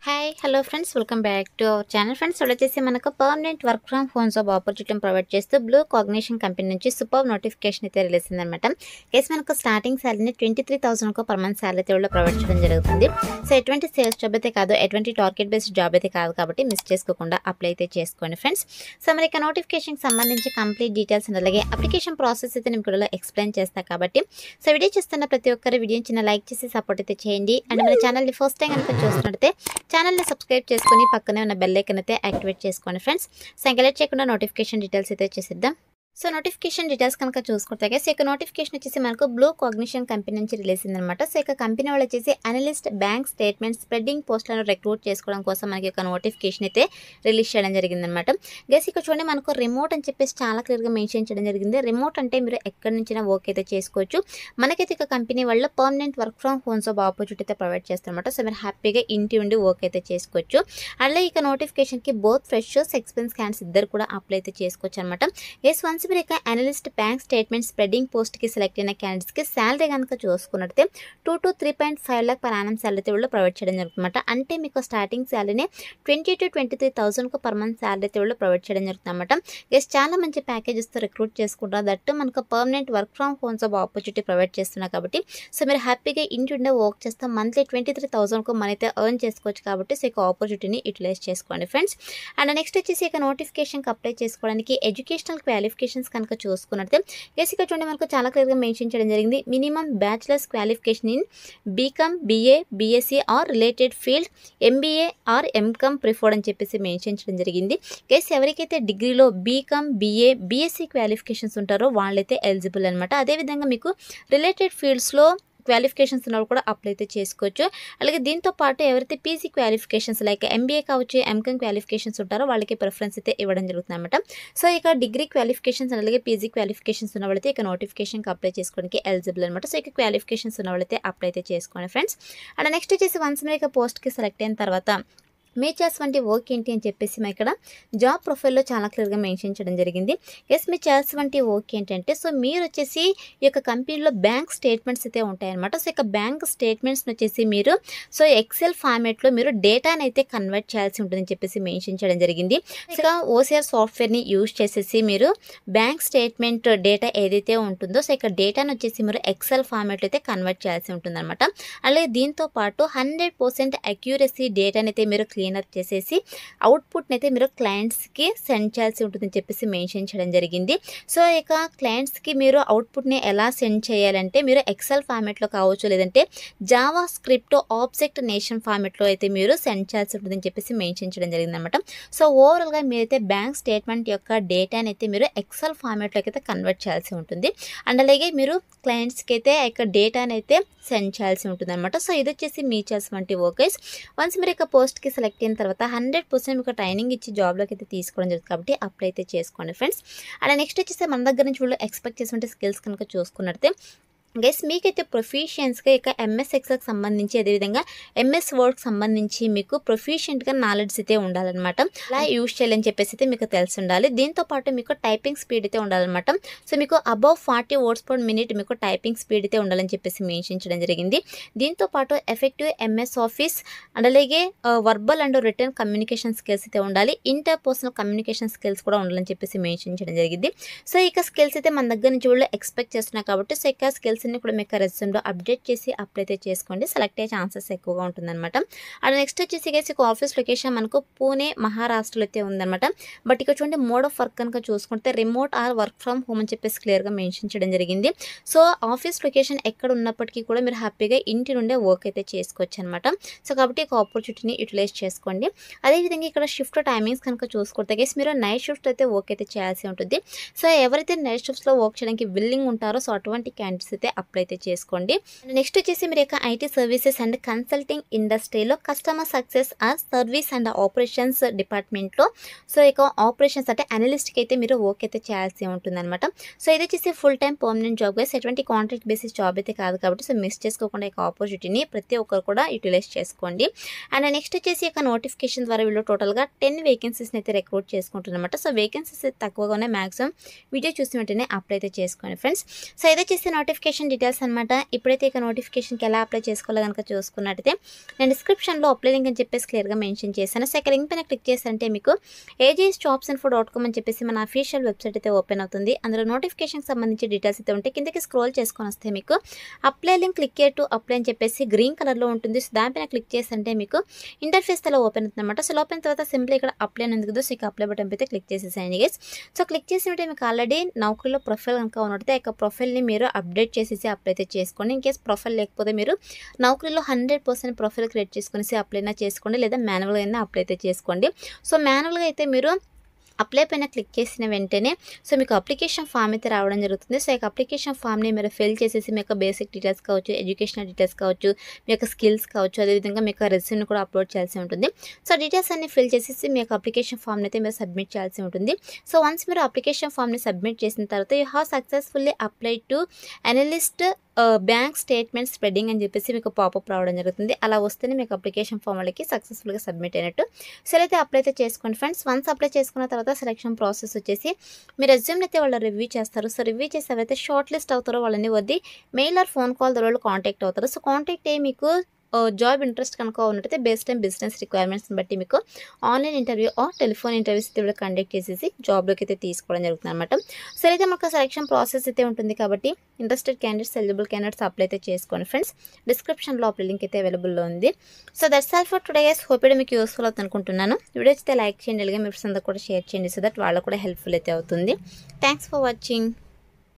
Hi hello friends, welcome back to our channel. Friends, వచ్చేసి మనకు permanent work from home job ఆపర్చునిటీని provide చేస్తూ Blue Cognition company నుంచి super notification అయితే release అయిందనమాట. కేసు మనకు స్టార్టింగ్ శాలరీని 23,000 పర్ మంత్ శాలరీ అయితే ప్రొవైడ్ చేయడం జరుగుతుంది. సో ఎటువంటి సేల్స్ జాబ్ అయితే కాదు, ఎటువంటి టార్గెట్ బేస్డ్ జాబ్ అయితే కాదు కాబట్టి మిస్ చేసుకోకుండా అప్లై అయితే చేసుకోండి ఫ్రెండ్స్. సో మరి ఇక నోటిఫికేషన్కి సంబంధించి కంప్లీట్ డీటెయిల్స్ అలాగే అప్లికేషన్ ప్రాసెస్ అయితే నేను కూడా ఎక్స్ప్లెయిన్ చేస్తాను కాబట్టి సో వీడియో చూస్తున్న ప్రతి ఒక్కరు వీడియోని చిన్న లైక్ చేసి సపోర్ట్ అయితే చేయండి. అండ్ మన ఛానల్ని ఫస్ట్ టైం కనుక చూస్తున్నట్లయితే ఛానల్ని సబ్స్క్రైబ్ చేసుకుని పక్కనే ఉన్న బెల్ ఐకాన్ అయితే యాక్టివేట్ చేసుకోండి ఫ్రెండ్స్. సో ఇంకా లేట్ చేయకుండా నోటిఫికేషన్ డీటెయిల్స్ అయితే చేసేద్దాం. సో నోటిఫికేషన్ డీటెయిల్స్ కనుక చూసుకుంటే సో ఇక నోటిఫికేషన్ వచ్చేసి మనకు బ్లూ కాగ్నిషన్ కంపెనీ నుంచి రిలీజ్ అయిందనమాట. సో ఇక కంపెనీ వాళ్ళు వచ్చేసి అనలిస్ట్ బ్యాంక్ స్టేట్మెంట్ స్ప్రెడ్డింగ్ పోస్టులను రిక్రూట్ చేసుకోవడం కోసం మనకి ఒక నోటిఫికేషన్ అయితే రిలీజ్ చేయడం జరిగిందనమాట. గైస్ ఇక చూడండి, మనకు రిమోట్ అని చెప్పేసి చాలా క్లియర్గా మెన్షన్ చేయడం జరిగింది. రిమోట్ అంటే మీరు ఎక్కడి నుంచైనా వర్క్ అయితే చేసుకోవచ్చు. మనకైతే ఇక కంపెనీ వాళ్ళు permanent work from home job opportunity అయితే ప్రొవైడ్ చేస్తారనమాట. సో మీరు హ్యాపీగా ఇంటి ఉండి వర్క్ అయితే చేసుకోవచ్చు. అలాగే ఇక నోటిఫికేషన్కి బోత్ ఫ్రెషర్స్ ఎక్స్పీరియన్స్ క్యాండిడేట్స్ ఇద్దరు కూడా అప్లై అయితే చేసుకోవచ్చు అనమాట. ఎస్ వన్స్ మీరు ఇక అనలిస్ట్ బ్యాంక్ స్టేట్మెంట్ స్ప్రెడింగ్ పోస్ట్కి సెలెక్ట్ అయిన క్యాండిడేట్స్కి శాలరీ కనుక చూసుకున్నట్లయితే 2 to 3.5 lakh per annum salary వాళ్ళు ప్రొవైడ్ చేయడం జరుగుతుందన్నమాట. అంటే మీకు స్టార్టింగ్ శాలరీని 20 to 23,000 పర్ మంత్ శాలరీ వాళ్ళు ప్రొవైడ్ చేయడం జరుగుతుందన్నమాట. ఎస్ చాలా మంచి ప్యాకేజెస్తో రిక్రూట్ చేసుకుంటారు. దట్టు మనకు permanent work from home job opportunity provide చేస్తున్నారు కాబట్టి సో మీరు హ్యాపీగా ఇంటి ఉండే వర్క్ చేస్తే మంత్లీ 23,000 మనీ అయితే ఎర్న్ చేసుకోవచ్చు. కాబట్టి సో ఇక ఆపర్చునిటీని యూటిలైజ్ చేసుకోండి ఫ్రెండ్స్. అండ్ నెక్స్ట్ వచ్చేసి ఇక నోటిఫికేషన్కి అప్లై చేసుకోవడానికి ఎడ్యుకేషనల్ క్వాలిఫికేషన్స్ కనుక చూసుకున్నట్లయితే ఇక్కడ చూడండి, మనకు చాలా క్లియర్గా మెన్షన్ చేయడం జరిగింది. Minimum bachelor's qualification in BCom, BA, BSc or related field, MBA or MCom preferred అని చెప్పేసి మెన్షన్ చేయడం జరిగింది. గైస్ ఎవరికైతే డిగ్రీలో బీకామ్, బీఏ, బీఎస్సీ క్వాలిఫికేషన్స్ ఉంటారో వాళ్ళైతే ఎలిజిబుల్ అనమాట. అదేవిధంగా మీకు రిలేటెడ్ ఫీల్డ్స్లో క్వాలిఫికేషన్స్ ఉన్నప్పుడు కూడా అప్లై అయితే చేసుకోవచ్చు. అలాగే దీంతో పాటు ఎవరైతే పీజీ క్వాలిఫికేషన్స్ లైక్ ఎంబీఏ కావచ్చు, ఎంకామ్ క్వాలిఫికేషన్స్ ఉంటారో వాళ్ళకి ప్రిఫరెన్స్ అయితే ఇవ్వడం జరుగుతుంది అనమాట. సో ఇక డిగ్రీ క్వాలిఫికేషన్స్ అలాగే పీజీ క్వాలిఫికేషన్స్ ఉన్న వాళ్ళైతే ఇక నోటిఫికేషన్కి అప్లై చేసుకోవడానికి ఎలిజిబుల్ అనమాట. సో ఇక క్వాలిఫికేషన్స్ ఉన్న వాళ్ళైతే అప్లై అయితే చేసుకోండి ఫ్రెండ్స్. అండ్ నెక్స్ట్ వచ్చేసి వన్స్ మీరు ఇక పోస్ట్కి సెలెక్ట్ అయిన తర్వాత మీ చేసేటువంటి వర్క్ ఏంటి అని చెప్పేసి మా ఇక్కడ జాబ్ ప్రొఫైల్లో చాలా క్లియర్గా మెన్షన్ చేయడం జరిగింది. ఎస్ మీ చేసేటువంటి వర్క్ ఏంటంటే సో మీరు వచ్చేసి ఈ యొక్క కంపెనీలో బ్యాంక్ స్టేట్మెంట్స్ అయితే ఉంటాయన్నమాట. సో ఇక బ్యాంక్ స్టేట్మెంట్స్ని వచ్చేసి మీరు సో ఎక్సెల్ ఫార్మేట్లో మీరు డేటాని అయితే కన్వర్ట్ చేయాల్సి ఉంటుందని చెప్పేసి మెన్షన్ చేయడం జరిగింది. ఇక ఓసిఆర్ సాఫ్ట్వేర్ని యూజ్ చేసేసి మీరు బ్యాంక్ స్టేట్మెంట్ డేటా ఏదైతే ఉంటుందో సో ఇక డేటాను వచ్చేసి మీరు ఎక్సెల్ ఫార్మేట్లో అయితే కన్వర్ట్ చేయాల్సి ఉంటుందన్నమాట. అలాగే దీంతో పాటు 100% అక్యూరసీ డేటాని అయితే మీరు క్లియర్ చేసేసి అవుట్పుట్ని అయితే మీరు క్లయింట్స్కి సెండ్ చేయాల్సి ఉంటుందని చెప్పేసి మెన్షన్ చేయడం జరిగింది. సో ఇక క్లయింట్స్కి మీరు అవుట్పుట్ని ఎలా సెండ్ చేయాలంటే మీరు ఎక్సెల్ ఫార్మేట్లో కావచ్చు, లేదంటే జావా స్క్రిప్ట్ ఆబ్జెక్ట్ నేషన్ ఫార్మేట్లో అయితే మీరు సెండ్ చేయాల్సి ఉంటుందని చెప్పేసి మెన్షన్ చేయడం జరిగింది అనమాట. సో ఓవరాల్గా మీరైతే బ్యాంక్ స్టేట్మెంట్ యొక్క డేటాని అయితే మీరు ఎక్సెల్ ఫార్మేట్లోకి అయితే కన్వర్ట్ చేయాల్సి ఉంటుంది. అండ్ అలాగే మీరు క్లయింట్స్కి అయితే యొక్క డేటాని అయితే సెండ్ చేయాల్సి ఉంటుంది అనమాట. సో ఇది వచ్చేసి మీ చేసినటువంటి వర్కర్స్. వన్స్ మీరు ఇక పోస్ట్కి సెలెక్ట్ అయిన తర్వాత 100% మీకు ట్రైనింగ్ ఇచ్చి జాబ్లోకి అయితే తీసుకోవడం జరుగుతుంది కాబట్టి అప్లై అయితే చేసుకోండి ఫ్రెండ్స్. అండ్ నెక్స్ట్ వచ్చేసి మన దగ్గర నుంచి వాళ్ళు ఎక్స్పెక్ట్ చేసిన స్కిల్స్ కనుక చూసుకున్నట్లయితే గైస్ మీకైతే ప్రొఫిషియన్స్గా ఇక ఎంఎస్ ఎక్సెల్కి సంబంధించి అదేవిధంగా ఎంఎస్ వర్డ్కి సంబంధించి మీకు ప్రొఫిషియెంట్గా నాలెడ్జ్ అయితే ఉండాలన్నమాట. అలా యూజ్ చేయాలని చెప్పేసి అయితే మీకు తెలిసి ఉండాలి. దీంతోపాటు మీకు టైపింగ్ స్పీడ్ అయితే ఉండాలన్నమాట. సో మీకు అబౌవ్ 40 words per minute మీకు టైపింగ్ స్పీడ్ అయితే ఉండాలని చెప్పేసి మెన్షన్ చేయడం జరిగింది. దీంతోపాటు ఎఫెక్టివ్ ఎంఎస్ ఆఫీస్ అండ్ అలాగే verbal and return communication skills అయితే ఉండాలి. ఇంటర్ పర్సనల్ కమ్యూనికేషన్ స్కిల్స్ కూడా ఉండాలని చెప్పేసి మెన్షన్ చేయడం జరిగింది. సో ఇక స్కిల్స్ అయితే మన దగ్గర నుంచి వాళ్ళు ఎక్స్పెక్ట్ చేస్తున్నారు కాబట్టి సో ఇక స్కిల్స్ కూడా మీకు రెజ్యూమ్లో అప్డేట్ చేసి అప్లై అయితే చేసుకోండి. సెలెక్ట్ అయ్యే ఛాన్సెస్ ఎక్కువగా ఉంటుందన్నమాట. అండ్ నెక్స్ట్ వచ్చేసి ఇక ఆఫీస్ లొకేషన్ మనకు పూణే మహారాష్ట్రలో అయితే ఉందన్నమాట. బట్ ఇక్కడ చూడండి మోడ్ ఆఫ్ వర్క్ కనుక చూసుకుంటే remote or work from home అని చెప్పేసి క్లియర్గా మెన్షన్ చేయడం జరిగింది. సో ఆఫీస్ లొకేషన్ ఎక్కడ ఉన్నప్పటికీ కూడా మీరు హ్యాపీగా ఇంటి నుండే వర్క్ అయితే చేసుకోవచ్చు అనమాట. సో కాబట్టి ఒక ఆపర్చునిటీని యూటిలైజ్ చేసుకోండి. అదేవిధంగా ఇక్కడ షిఫ్ట్ టైమింగ్స్ కనుక చూసుకుంటే గైస్ మీరు నైట్ షిఫ్ట్ అయితే వర్క్ అయితే చేయాల్సి ఉంటుంది. సో ఎవరైతే నైట్ షిఫ్ట్స్లో వర్క్ చేయడానికి విల్లింగ్ ఉంటారో సో అటువంటి క్యాండిడేట్స్ అయితే అప్లై అయితే చేసుకోండి. నెక్స్ట్ వచ్చేసి మీరు యొక్క ఐటీ సర్వీసెస్ అండ్ కన్సల్టింగ్ ఇండస్ట్రీలో customer success or service and operations డిపార్ట్మెంట్లో సో ఇక ఆపరేషన్స్ అంటే అనలిస్ట్కి అయితే మీరు వర్క్ అయితే చేయాల్సి ఉంటుంది అనమాట. సో ఇది వచ్చేసి full time permanent job guys, ఎటువంటి కాంట్రాక్ట్ బేసిస్ జాబ్ అయితే కాదు కాబట్టి సో మిస్ చేసుకోకుండా ఇక ఆపర్చునిటీని ప్రతి ఒక్కరు కూడా యూటిలైజ్ చేసుకోండి. అండ్ నెక్స్ట్ వచ్చేసి ఇక నోటిఫికేషన్ ద్వారా వీళ్ళు టోటల్గా 10 వేకెన్సీస్ని అయితే రిక్రూట్ చేసుకుంటున్నమాట. సో వేకెన్సీస్ తక్కువగానే మ్యాక్సిమం వీడియో చూసిన వెంటనే అప్లై అయితే చేసుకోండి ఫ్రెండ్స్. సో ఇది వచ్చేసి నోటిఫికేషన్ నోటిఫికేషన్ డీటెయిల్స్ అనమాట. ఇప్పుడైతే ఇక నోటిఫికేషన్కి ఎలా అప్లై చేసుకోవాలో కనుక చూసుకున్నట్టయితే నేను డిస్క్రిప్షన్లో అప్లై లింక్ అని చెప్పేసి క్లియర్గా మెన్షన్ చేశాను. సో ఇక లింక్ పైన క్లిక్ చేశారంటే మీకు AJSjobsinfo.com అని చెప్పేసి మన అఫీషియల్ వెబ్సైట్ అయితే ఓపెన్ అవుతుంది. అందులో నోటిఫికేషన్కి సంబంధించి డీటెయిల్స్ అయితే ఉంటే కిందకి స్క్రోల్ చేసుకొని వస్తే మీకు apply link click to apply అని చెప్పేసి గ్రీన్ కలర్లో ఉంటుంది. సో దానిపైన క్లిక్ చేస్తుంటే మీకు ఇంటర్ఫేస్ అలా ఓపెన్ అవుతుంది అనమాట. సో ఓపెన్ తర్వాత సింపుల్ ఇక్కడ అప్లై అని ఉంది. సో ఇక అప్లై బటన్ అయితే క్లిక్ చేసేసాయండి గైస్. సో క్లిక్ చేసినట్టే మీకు ఆల్రెడీ నౌకరీలో ప్రొఫైల్ కనుక ఉన్నట్టు ఆ యొక్క ప్రొఫైల్ని మీరు అప్డేట్ చేసేసి అప్లై అయితే చేసుకోండి. ఇన్ కేస్ ప్రొఫైల్ లేకపోతే మీరు నౌకరీలో 100% ప్రొఫైల్ క్రియేట్ చేసుకుని అప్లై అయినా చేసుకోండి, లేదా మాన్యువల్గా అయినా అప్లై అయితే చేసుకోండి. సో మాన్యువల్గా అయితే మీరు అప్లై పైన క్లిక్ చేసిన వెంటనే సో మీకు అప్లికేషన్ ఫామ్ అయితే రావడం జరుగుతుంది. సో ఈ అప్లికేషన్ ఫామ్ని మీరు ఫిల్ చేసేసి మీ యొక్క బేసిక్ డీటెయిల్స్ కావచ్చు, ఎడ్యుకేషనల్ డీటెయిల్స్ కావచ్చు, మీ యొక్క స్కిల్స్ కావచ్చు, అదేవిధంగా మీ యొక్క రెజ్యూమ్ని కూడా అప్లోడ్ చేయాల్సి ఉంటుంది. సో డీటెయిల్స్ అన్ని ఫిల్ చేసేసి మీ యొక్క అప్లికేషన్ ఫామ్ని అయితే మీరు సబ్మిట్ చేయాల్సి ఉంటుంది. సో వన్స్ మీరు అప్లికేషన్ ఫామ్ని సబ్మిట్ చేసిన తర్వాత you have successfully apply to analyst bank statement spreading అని చెప్పేసి మీకు పాపప్ రావడం జరుగుతుంది. అలా వస్తేనే మీకు అప్లికేషన్ ఫామ్ వాళ్ళకి సక్సెస్ఫుల్గా సబ్మిట్ అయినట్టు. సో అయితే అప్లై అయితే చేసుకోండి ఫ్రెండ్స్. వన్స్ అప్లై చేసుకున్న తర్వాత సెలక్షన్ ప్రాసెస్ వచ్చేసి మీ రెజ్యూమ్ని అయితే వాళ్ళు రివ్యూ చేస్తారు. సో రివ్యూ చేసి ఎవరైతే షార్ట్ లిస్ట్ అవుతారో వాళ్ళని వద్ది మెయిల్ ఆర్ ఫోన్ కాల్ ద్వారా వాళ్ళు కాంటాక్ట్ అవుతారు. సో కాంటాక్ట్ అయ్యి మీకు జాబ్ ఇంట్రెస్ట్ కనుక ఉన్నట్టయితే బేస్డ్ ఆన్ బిజినెస్ రిక్వైర్మెంట్స్ని బట్టి మీకు online interview or telephone interviews అయితే కూడా కండక్ట్ చేసేసి జాబ్లోకి అయితే తీసుకోవడం జరుగుతుంది అనమాట. సో అయితే మనకు సెలక్షన్ ప్రాసెస్ అయితే ఉంటుంది కాబట్టి interested candidates, eligible candidates apply అయితే చేసుకోండి ఫ్రెండ్స్. డిస్క్రిప్షన్లో అప్లై లింక్ అయితే అవైలబుల్లో ఉంది. So that's all for today guys. Hope ఇది మీకు యూస్ఫుల్ అవుతుంది అనుకుంటున్నాను. వీడియో అయితే లైక్ చేయండి, అలాగే మీ ఫ్రెండ్స్ అందరూ కూడా షేర్ చేయండి, సో దట్ వాళ్ళకు కూడా హెల్ప్ఫుల్ అయితే అవుతుంది. Thanks for watching.